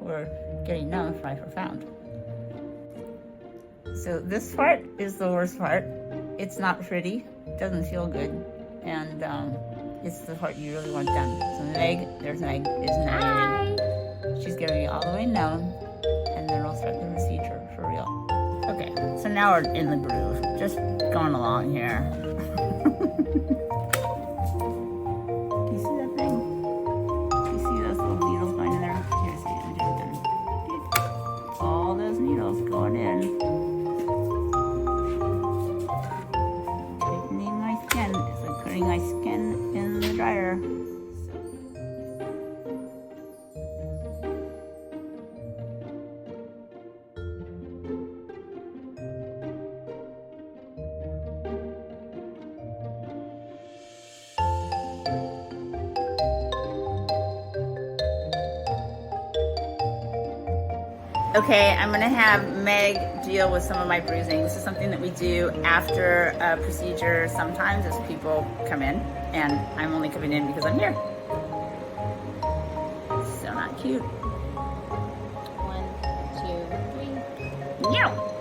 before getting numb for iProfound. So this part is the worst part. It's not pretty, doesn't feel good, and it's the part you really want done. So Meg, there's Meg, is now getting, she's getting me all the way numb, and then I'll start the procedure for real. Okay, so now we're in the groove, just going along here. You see that thing? You see those little needles going in there? Here, see, I'm doing them. All those needles going in. Tightening my skin. It's like putting my skin in the dryer. Okay, I'm gonna have Meg deal with some of my bruising. This is something that we do after a procedure sometimes as people come in, and I'm only coming in because I'm here. So not cute. 1, 2, 3. No.